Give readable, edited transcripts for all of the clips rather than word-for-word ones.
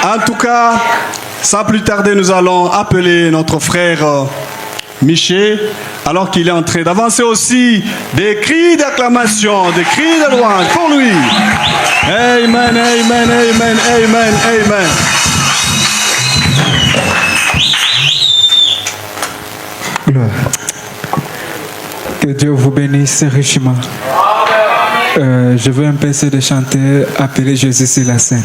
En tout cas, sans plus tarder, nous allons appeler notre frère Miché, alors qu'il est en train d'avancer aussi. Des cris d'acclamation, des cris de louange pour lui. Amen, amen, amen, amen, amen. Gloire. Que Dieu vous bénisse richement. Je veux empêcher de chanter Appeler Jésus sur la scène.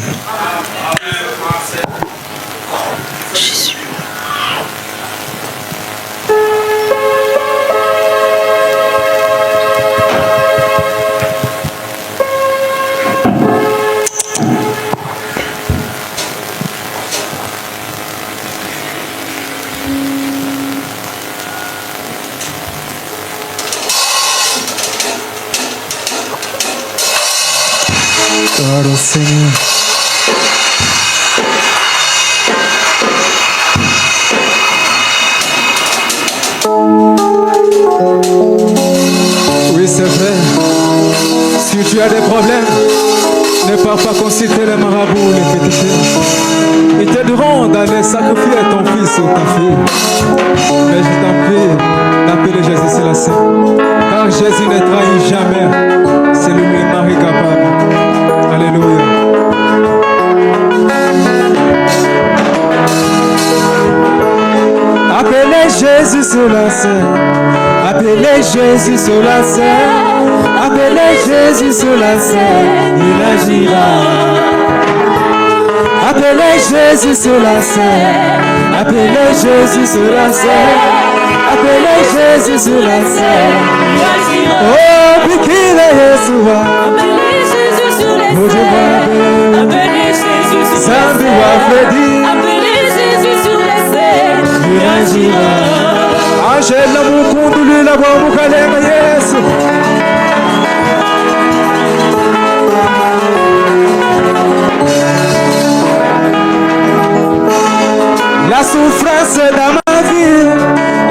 Gloire au Seigneur. Oui, c'est vrai. Si tu as des problèmes, ne pars pas consulter les marabouts ou les féticheurs. Ils t'aideront d'aller sacrifier ton fils ou ta fille. Mais je t'en prie d'appeler Jésus sur la scène. Car Jésus ne trahit jamais. C'est lui le mari capable. Alléluia. Appelez Jésus sur la scène. Appelez Jésus sur la scène. Appelez Jésus sur la scène. Il agira. Appelez Jésus sur la scène. Appelez Jésus sur la scène. Appelez Jésus sur la scène. Oh, Bikila Yeshua. Appelez Jésus sur la scène. Appelez Jésus sur la scène. Appelez Jésus sur la scène. Il agira. Angela Mukunduli la Mukalema Yesu. La souffrance dans ma vie,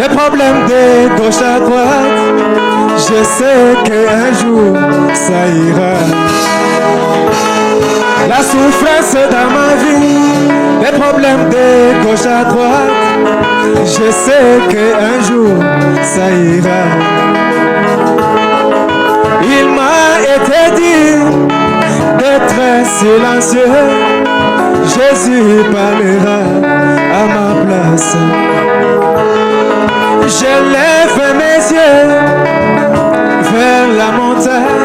les problèmes de gauche à droite, je sais qu'un jour ça ira. La souffrance dans ma vie, les problèmes de gauche à droite, je sais qu'un jour ça ira. Il m'a été dit d'être silencieux, Jésus parlera à ma place. Je lève mes yeux vers la montagne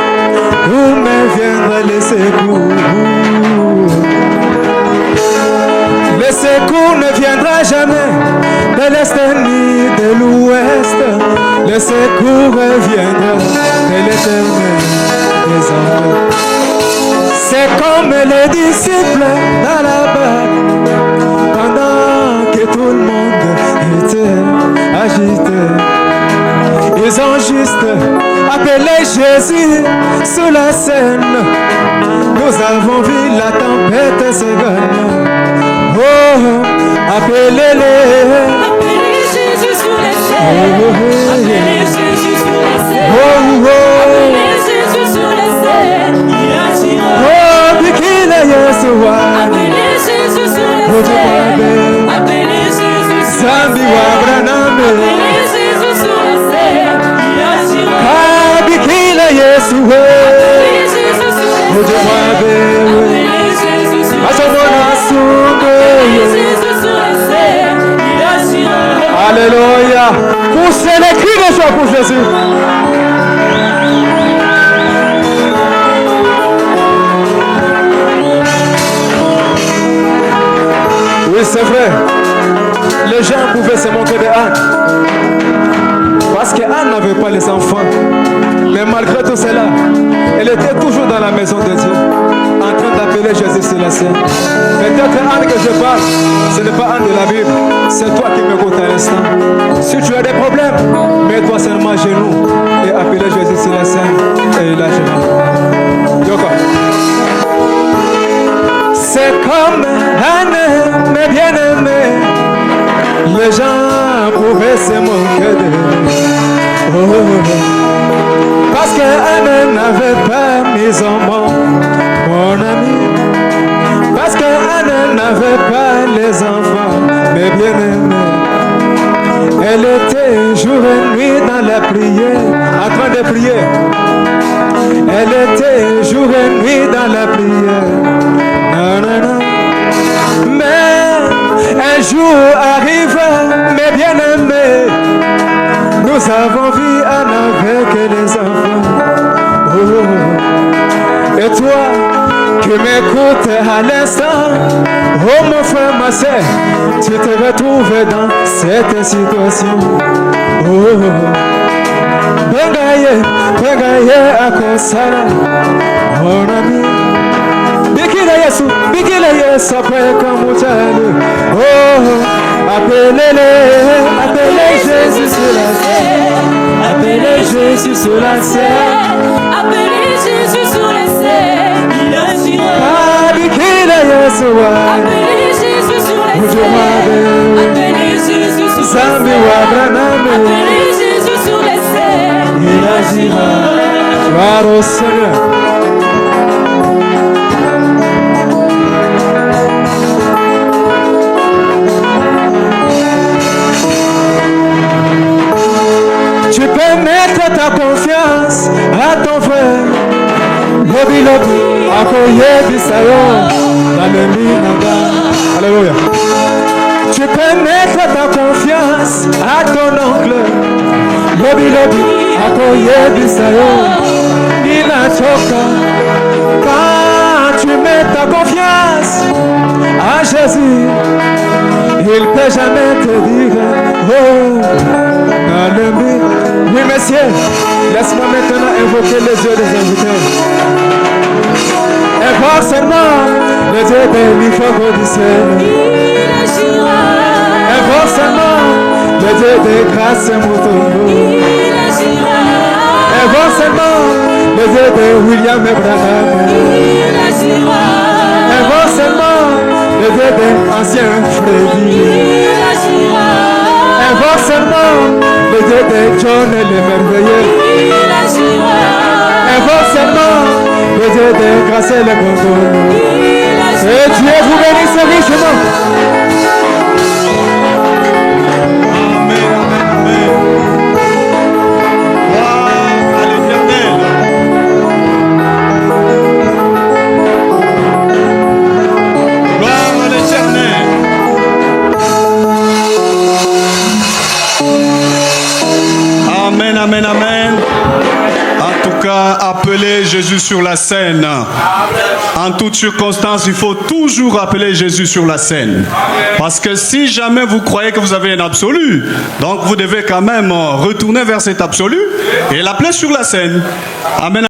où me viendra les secours. Le secours ne viendra jamais de l'est ni de l'ouest. Le secours viendra de l'Éternel des armées. C'est comme les disciples dans la barque, pendant que tout le monde était agité. Ils ont juste appelé Jésus sur la scène. Nous avons vu la tempête se gagner. Oh, appelez-les. Appelez Jésus sur la scène. Appelez Jésus sur la scène. Oh, oh. Appelez Jésus sur la scène. Il agira. Oh, Bikila Yeshua. Appelez Jésus sur la scène. Appelez Jésus sur la Zambi scène. wa Branham. Appelez Jésus sur la scène. Il agira. Ah, Bikila Yeshua. Appelez Jésus sur la scène. Appelez Jésus sur la scène. Appelez Jésus sur la scène. Il agira. Alléluia. Poussez les cris de joie pour Jésus. Oui, c'est vrai. Les gens pouvaient se moquer de Anne. Parce qu'Anne n'avait pas les enfants. Mais malgré tout cela, elle était toujours dans la maison de Dieu, en train d'appeler Jésus sur la scène. Peut-être Anne que je parle, ce n'est pas Anne de la Bible. C'est toi qui m'écoutes à l'instant. Si tu as des problèmes, mets-toi seulement à genoux et appelle Jésus sur la scène. Et il agira. Yoko. C'est comme Anne, mes bien-aimés. Les gens pouvaient se moquer de lui. Oh. Parce qu'Anne n'avait pas mis en mon ami. Parce qu'Anne n'avait pas les enfants, mais bien aimée. Elle était jour et nuit dans la prière, en train de prier. Elle était jour et nuit dans la prière. Nanana. Mais un jour arriva, mes bien-aimés, nous avons vu Anne avec les enfants. Oh. Et toi qui m'écoutes à l'instant, oh mon frère, ma soeur, tu te retrouves dans cette situation. Oh. Bengaye akosala, mon ami. Bikila Yesu après comme Mouchani. Oh, appelez Jésus sur la scène. Appelez Jésus sur la scène. Appelez Jésus sur la scène, il agira. Ah, Bikila Yesu. Appelez Jésus sur la scène. Appelez Jésus sur la scène. Appelez Jésus sur la scène, il agira. Gloire au Seigneur. Tu peux mettre ta confiance à ton frère. Lobby, accueillez Bissayon, dans le Minanga. Alléluia. Tu peux mettre ta confiance à ton oncle. Lobby, accueillez Bissayon, Inachoka. Quand tu mets ta confiance à Jésus, il ne peut jamais te dire oh, alléluia. Oui, messieurs, laisse-moi maintenant invoquer les yeux des invités. Et forcément, les yeux de l'Ifoko du ciel. Et forcément, les yeux de Grâce Moutombo. Et forcément, les yeux de William Branham. Et forcément, les yeux de ancien Freddy. Et forcément, le Dieu de John est le merveilleux. Et forcément, le Dieu de Grâce est le bon. Et Dieu vous bénisse richement. Amen, amen, amen. Gloire à l'Éternel. Gloire à l'Éternel. Amen, amen, amen. En tout cas, appelez Jésus sur la scène. En toute circonstance, il faut toujours appeler Jésus sur la scène. Parce que si jamais vous croyez que vous avez un absolu, donc vous devez quand même retourner vers cet absolu et l'appeler sur la scène. Amen.